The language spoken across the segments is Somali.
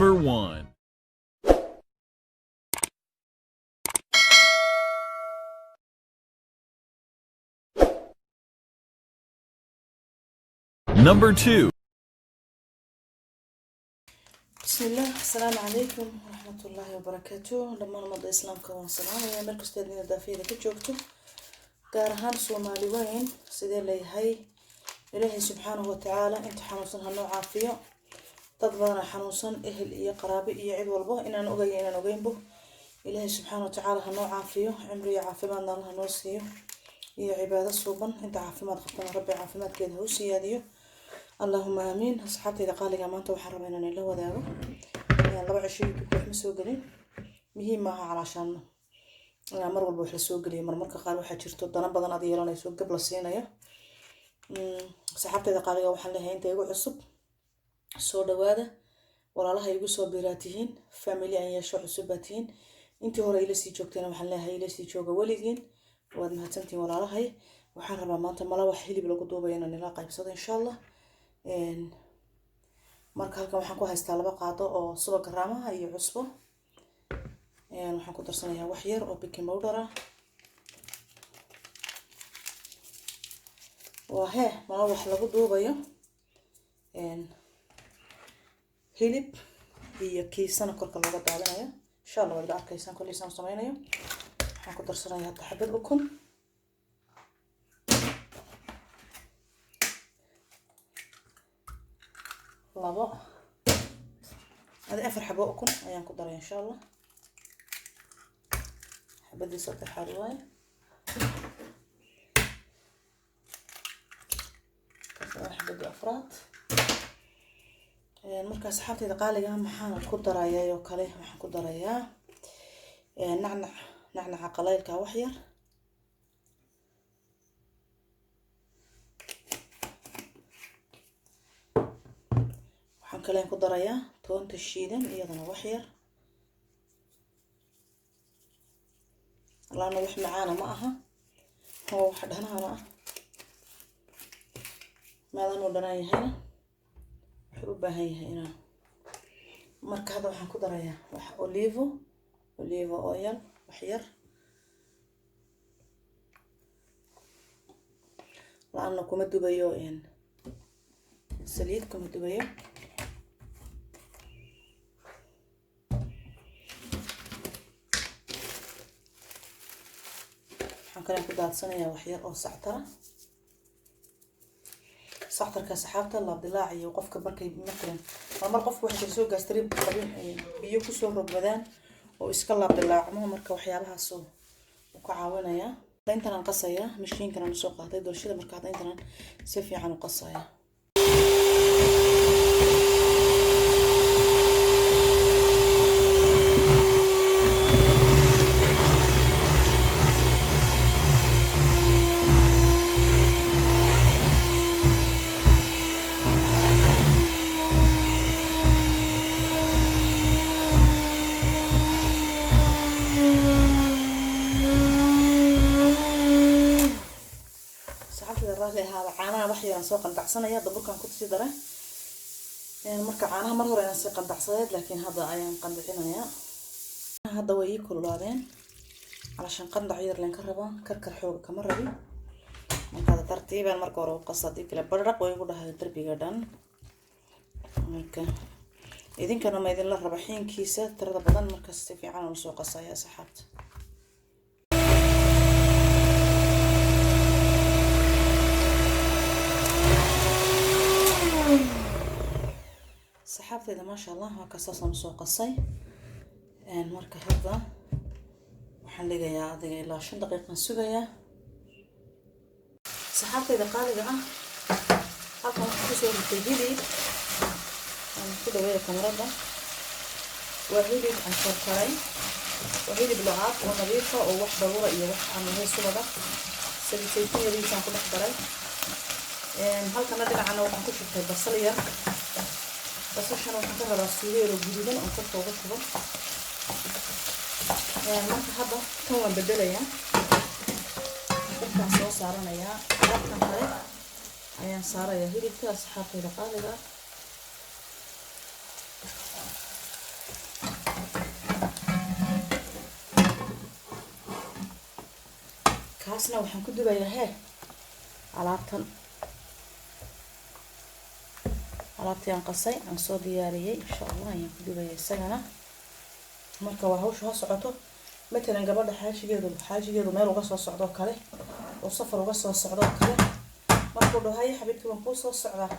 Number 1. Number 2. بسم الله. السلام عليكم ورحمة الله وبركاته. لما نمضي إسلامكم والسلام يا مركز تدين الدافية كجوكتو قارهان سومالي وين سيدي لي هاي إلهي سبحانه وتعالى انت حنوصن هالنوع عافية تضبطنا حنوصن إهل إيا قرابي إيا عيد والبه إنا نقين به إلهي سبحانه وتعالى هالنوع عافية عمري عافية ما الله نوصيه إيا عبادة صوبا انت عافية ما تخطنا ربي عافية ما تكيد هوسي هذه اللهم آمين. أصحابتي إذا قال لي ما أنت وحرمنا إلا وذاك يعني 24 كيف مسوقلين مهمة علشان مر walba wax la soo galiyo marmarka qaar waxa jirto dana badan aad yeelanayso gab la siinayo saxaabtayda qaaliga waxaan leeyahay inta igu cusub soo dhawaada walaalaha igu soo biiraatihiin family aan yeesho cusub baatihiin intii hore ila sii joogtayna waxaan leeyahay ila sii jooga waligiin waad mahadsantiin walaalahay waxaan rabaa maanta mala wax hilib lagu duubayo inaan ila qaybsado insha Allah marka halkan waxaan ku haystaa 2 qaado oo subag raamaha iyo cusbo waxaan ku darsanayaa wax yar oo baking powder ah ma wax lagu duubayo hilib iyo kiisana korka laga daadinayo insha Allah wada arkaysan kulli saan sameeynayo waxaan ku darsanayaa xabad ukun labo هذا 4 حبة ukun ayaan ku daray insha Allah بدي صوت حلوة واحد بدي أفراد مركز حالتي دقالي محانا كدر يا يوكالي محانا كدر يا نعنع قليل كوحير وحن كلين كدر يا تونت الشيدن إيضا وحير لأنه وح معانا معها هو واحد هنا معه ماذا نودنا هنا حبة هي هنا مرك هذا وحن كدر يا وح أوليفو أويل وحير لأنه كم دبيو إن سليد كم دبيو كلام كده هتصنيها وحير أو سعترة كسحابته الله بضلاعي وقفك بركي مثلا ما قفك واحد يسوق استريب قبل بيوكو سو ربدان وإسكال بضلاع ما مركا وحيالها سو وكعاونا يا دينتنا نقصيا مشين كنا نسوق هذا دول شيء مركا دينتنا سيفي عن قصيا هذا عانها وحي أنا سوق الدعسنا يا دبر كان كنت سيدرة يعني مركب عانها مرة أنا سوق الدعسات لكن هذا أيام قندعنا يا هذا ويكل بعدين علشان قندع عير لين كربان كركر حوق كمرة دي من هذا ترتيبا مركب وقصة دي كلا برق ويقول هذا تربي جدًا مركب إذن كانوا ما إذن الله ربحين كيسات ترى بدن مركز في عالم سوق الصيا سحبت سحبت إذا ما شاء الله هكذا مسوق الصي مركب هذا وحنلقى يا ذي إلا 10 دقيقة نسوقها سحبت إذا قال لي هذا كسر التجديد كده ويا كاميرا وهيدي الكركري وهيدي بلغات ونظيفة وواحدة ورقية واحدة عن هي السلطة سلطة دي كان كل حضري هل كان ندري عنه وحنكش في البصلية بس عشان نحطها راسية وجديدا ونحطها وغطها ما تحبه كمان بدله يا dadkan soo saaranaya dadkan kale ayaan saaraya hilibka asxaabtayda qaaliga halkaasna waxaan ku dubayaa alaabtan alaabtii aan qasay aan soo diyaariyay insha Allah ayaan ku dubayaa isagana marka waa hawsha ha socoto مثلا gabadha xaajigeedu meel uga soo socdo kale oo safar uga soo socdo kale markuu dhahay xabiibti waan ku soo socdaa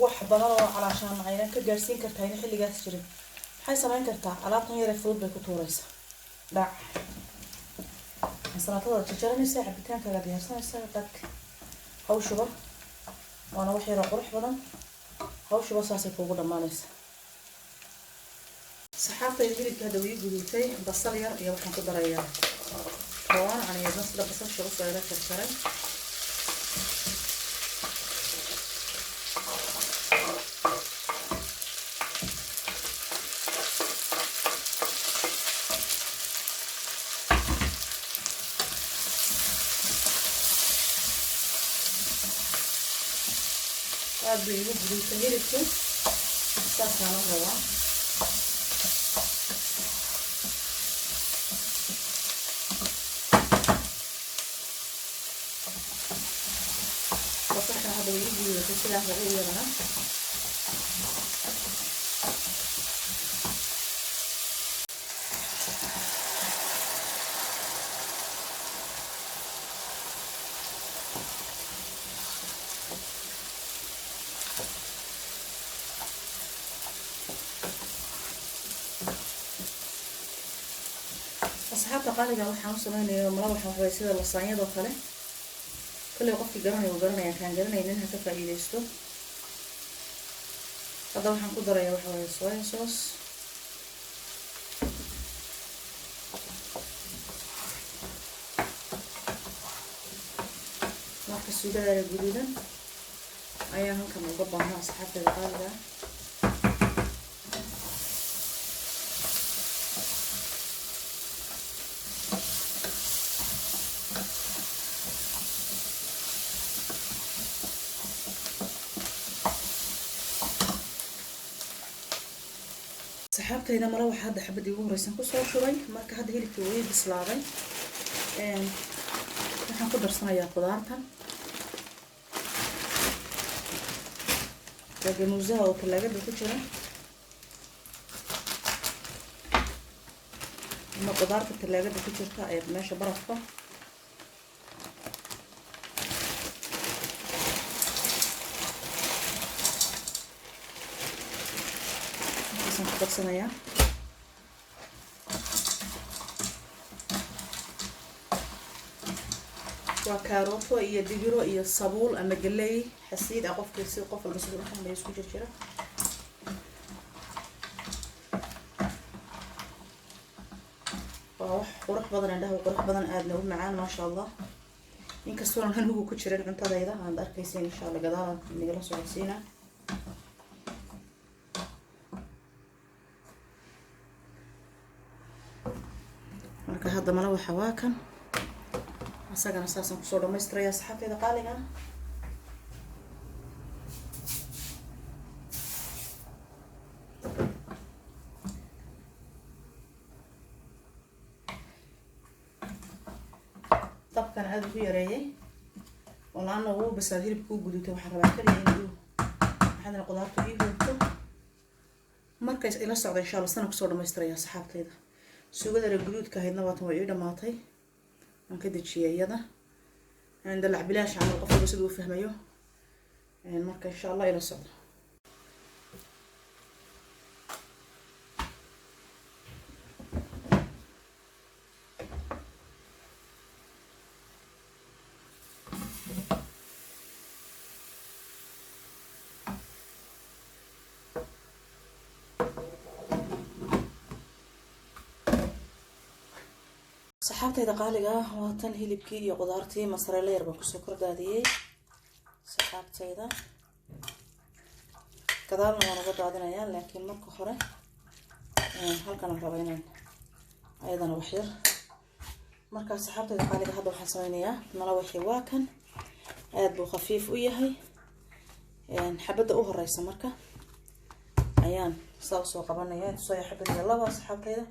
wax badan oo calaashaan aynan ka gaarsiin kartaa in xilligaas jirin maxay sameyn kartaa alaabtan yar ee fudud bay ku tuuraysaa dhac salaatada jajaranaysa cabitaankaaga diyaarsanaysa dad hawshuba waana wax yar oo qurux badan hawshuba saasay kuugu dhammaanaysa saxaabta hilibka hadda way gudubtay basal yar iyo waxaan ku darayaa toon aniga sida basasha u soo jarjaray aad bay ugu gudubtay hilibka saasaan u rabaa هذا يجي وتسلح غيرنا أصحاب قالوا waxaan sameeyay malawax waxay sida lasaanyada kale كل قفكي garanaya kan garanaynin ha ka faa'iideysto hadda waxaan ku darayaa waxa weeye soy sauce marka suugada guduudan ayaan halkan uga baahnaa asxaabta qaaliga saxaabtayda mala waxa hadda xabadii ugu horeysan ku soo shubay marka hadda hilibkii way bislaaday waxaan ku darsanayaa qudaartan gamuusaha oo talaagada ku jira ama qudaarta talaagada ku jirta ee meesha barafka بصنايا وكاروت iyo digiro iyo sabuul ama galey xasiid qofkiisa qof walba sidoo kale isku jirjira wax qurux badan indhaha qurux badan aadna u macaan ma sha Allah inkastoo aan ugu ku jirin cuntadayda aan arkaysiin insha Allah gadaal nagala socodsiina marka hadda mala waxa waa kan asagana saasan ku soo dhameystiraya saxaabtayda qaaliga dabkan aad ugu yareeyay walaana uu basal hilibku gudubtay waxa rabaa kaliya inuu waxaadna qudaartu ii gudubto marka ila socdo insha Allah sana ku soo dhameystiraya saxaabtayda suugada guduudka ahaydna waatan way ii dhamaatay aan ka dajiyay iyada aan dalac bilaash aan qofka sidoo u fahmayo marka insha Allah ila socdo saxaabtayda qaaliga waa tan hilibkii iyo qudaartii masarele yar baan kusoo kordhaadiyay saxaabtayda gadaalna waan uga daadinayaa laakiin marka hore halkan aan rabo inaan ayadana wax yar marka saxaabtayda qaaliga hadda waxaan sameynayaa malawaxii waa kan aad buu khafiif u yahay xabada u horeysa marka ayaan soo qabanayaa soo xabada laba saxaabtayda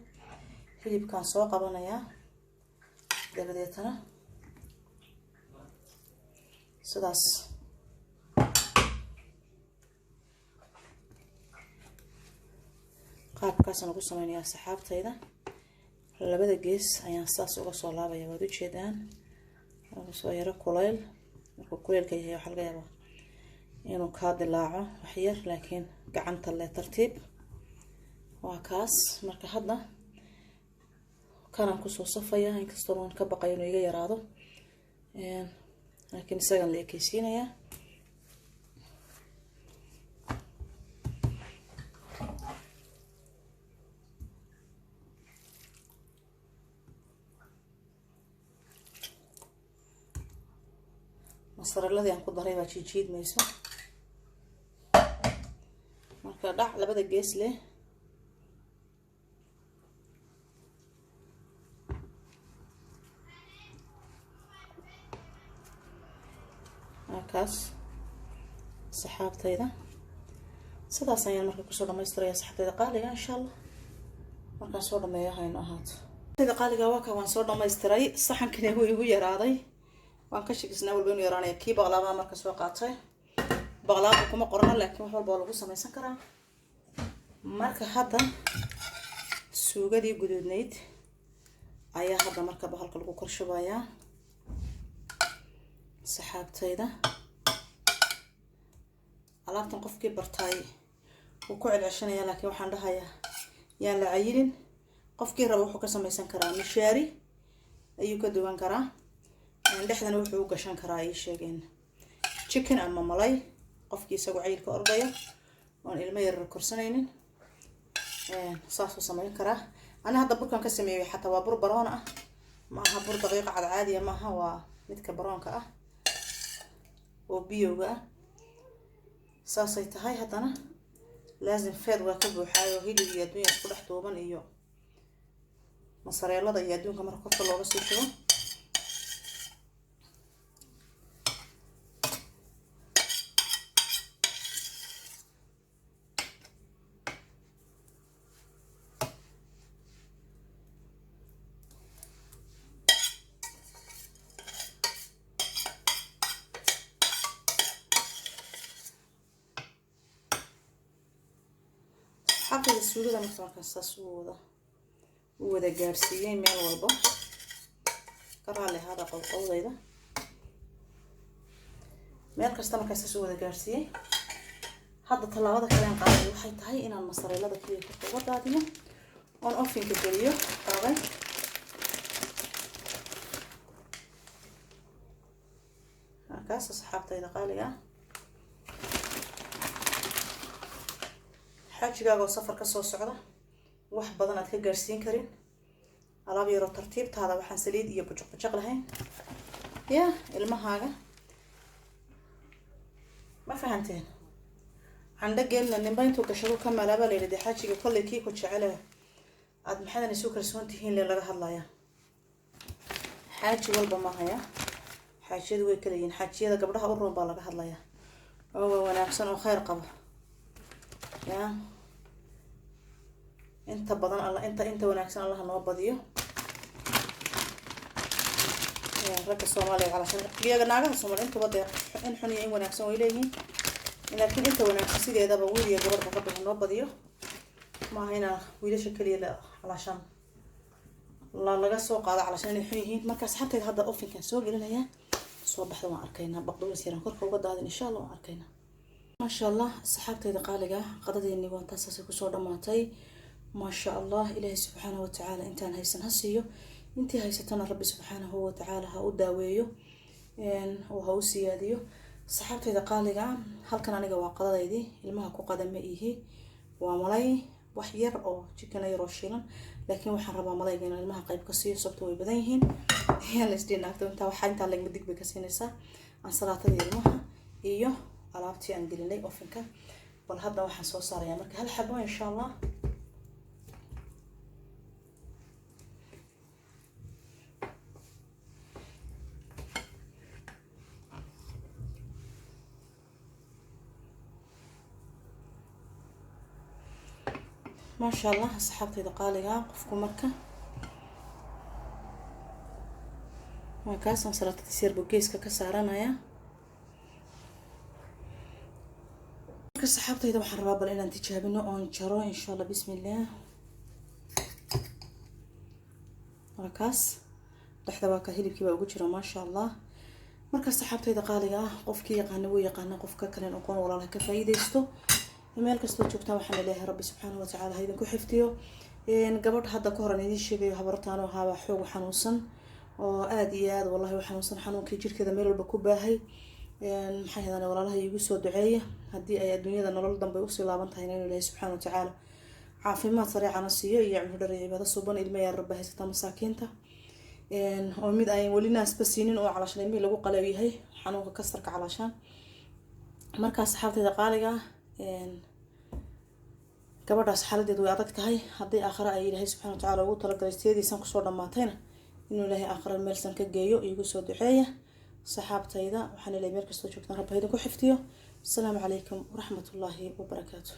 hilibkan soo qabanayaa dabadeetana sidaas qaabkaasaan ugu sameynayaa asxaabtayda. labada gees ayaan saas uga soo laabaya, waad u jeedaan. soo yaro kuleyl, markuu kuleylka yahay waxa laga yaabaa inuu kaa dilaaco wax yar, laakiin gacanta le tartiib. waa kaas. marka hadda kanaan kusoo safaya, inkastoo aan ka baqayo inuu iga yaraado, laakiin isagan la ekeysiinayaa. masaraladii aan ku daray baa jiidmayso, marka dhac labada gees leh. kaas saxaabtayda sidaas ayaan marka kusoo dhamaystiraya saxaabtayda qaaliga. insha Allah markaan soo dhameeyo hayno ahaato. saxaabtayda qaaliga waa ka waan soo dhamaystiray. saxankani wuu igu yaraaday, waan ka shakisnaa walba inuu yaraanaya. kii baqlaaba marka soo qaatay. baqlaaba kuma qorna, laakiin wax walba lagu samaysan karaa. marka hadda suugadii guduudnayd ayaa hadda marka bahalka lagu kor shubayaa saxaabtayda. alaabtan qofkii bartay wuu ku celceshanaya, laakiin waxaan dhahayaa yaan la cayilin. qofkii raba wuxuu ka samaysan karaa mishaari ayuu ka duwan karaa. dhexdana wuxuu u gashan karaa ay sheegeen chicken ama malay, qofkii isagu cayilka ordaya oon ilmo yar korsanaynin saasuu samayn karaa. ana hadda burkan ka sameeyay xataa waa bur baroon ah, ma aha bur daqiiq cad caadiya maaha, waa midka baroonka ah oo biyowga ah. saasay tahay haddana laazim feed waa ka buuxaayo, hilib iyo adduunya isku dhex duuban iyo masareelada iyo adduunka marka korka looga sii shubo. xabada suugada markaan saas u wada gaarsiiyay meel walba. ka raali hada qowqowdayda meel kasta markaan saas u wada gaarsiiyay. hadda talaabada kale aan qaaday waxay tahay inaan masareelada kaliya ka uga daadiyo oon ofinka geliyo qaabay. kaas asxaabtayda qaaliga xajigaaga safar ka soo socda wax badan aad ka gaarsiin karin. alaab yaro tartiibtaada waxaan saliid iyo bujuq lahayn ya ilmahaaga ma fahanteen. candhageelna nimba intuu gashado ka malaaba leeyahay xajiga kolley kii ku jecel aad maxadan isu kalsoon tihiin laga hadlaya. xaaji walba ma haya, xaajiyadu way kala yihiin. xaajiyada gabdhaha u roon baa laga hadlaya oo wanaagsan oo khayr qaba ya. inta badan alla inta wanaagsan Allah noo badiyo. ragga Soomaaliya calashan iyaga naagaha Soomaaliya inta wada in xun iyo in wanaagsan way leeyihiin, laakiin inta wanaagsan sideedaba wiil iyo gabar rabbi noo badiyo. ma hayna wiilasha kaliya la calashan laga soo qaado calashan inay xun yihiin. markaas xabteed hadda ofinkan soo gelinaya, soo baxda waan arkaynaa. baqdooyin siran korka uga daadin insha Allah waan arkaynaa. ما شاء الله صحابتي قالقة قضية إني وانتصص كسور دماتي ما شاء الله. إلهي سبحانه وتعالى إنتان هيسن هسيو إنتي هيستنا ربي سبحانه وتعالى هاو داويو وهاو سياديو. صحابتي قالقة هل كان أنا جوا قضية دي المها كو قدم إيه وملاي وحير أو شكنا يروشيلن، لكن وحرب ملاي جنا المها قيب كسير صبتوا بديهين هي الاستدناء أنت وحين تعلق بدك بكسينسا عن صلاة المها إيوه alaabtii aan gelinay ofinka. bal hadda waxaan soo saarayaa marka hal xabo insha Allah. ما شاء الله asxaabtayda qaaliga qofku marka waa kaas aan salaatadiisa yar geeska ka saaranaya. marka saxaabtayda waxaan rabaa bal inaan tijaabino oon jaro insha Allah bismillah. markaas dhaxda waa ka hilibkii baa ugu jira maasha Allah. marka saxaabtayda qaaliga ah qofkii yaqaan wuu yaqaan qofka kale oo qoon walaalaha ka faa'iideysto meel kasta joogtaan waxaan ilaahay rabbi subhanahu wa ta'ala haydan ku xifdiyo gabadh hadda ka horan idin sheegayo habartaan oo haba xoog xanuunsan oo aad iyo aad wallahi xanuunsan xanuunkii jirkeeda meel walba ku baahay maxay hadana walaalaha igu soo duceeya hadii ay adduunyada nolol dambe u sii laaban tahay inuu ilaahay subhanahu wa ta'ala caafimaad sariican siiyo iyo cimri dheer ibada suban ilmo yar rabbi haysata masaakiinta oo mid ay wali naas basiinin oo calaashan mid lagu qalaw yahay xanuunka kasarka calaashan markaas saxaabtayda qaaliga gabadhaas xaaladeedu way adag tahay hadii aakhira ay ilaahay subhanahu wa ta'ala ugu talagalay sideediisan ku soo dhamaatayna inuu ilaahay aakhira meel san ka geeyo igu soo duceeya saxaabtayda waxaan ilaahay meel kasta joogtaan rabbi idin ku xifdiyo. السلام عليكم ورحمة الله وبركاته.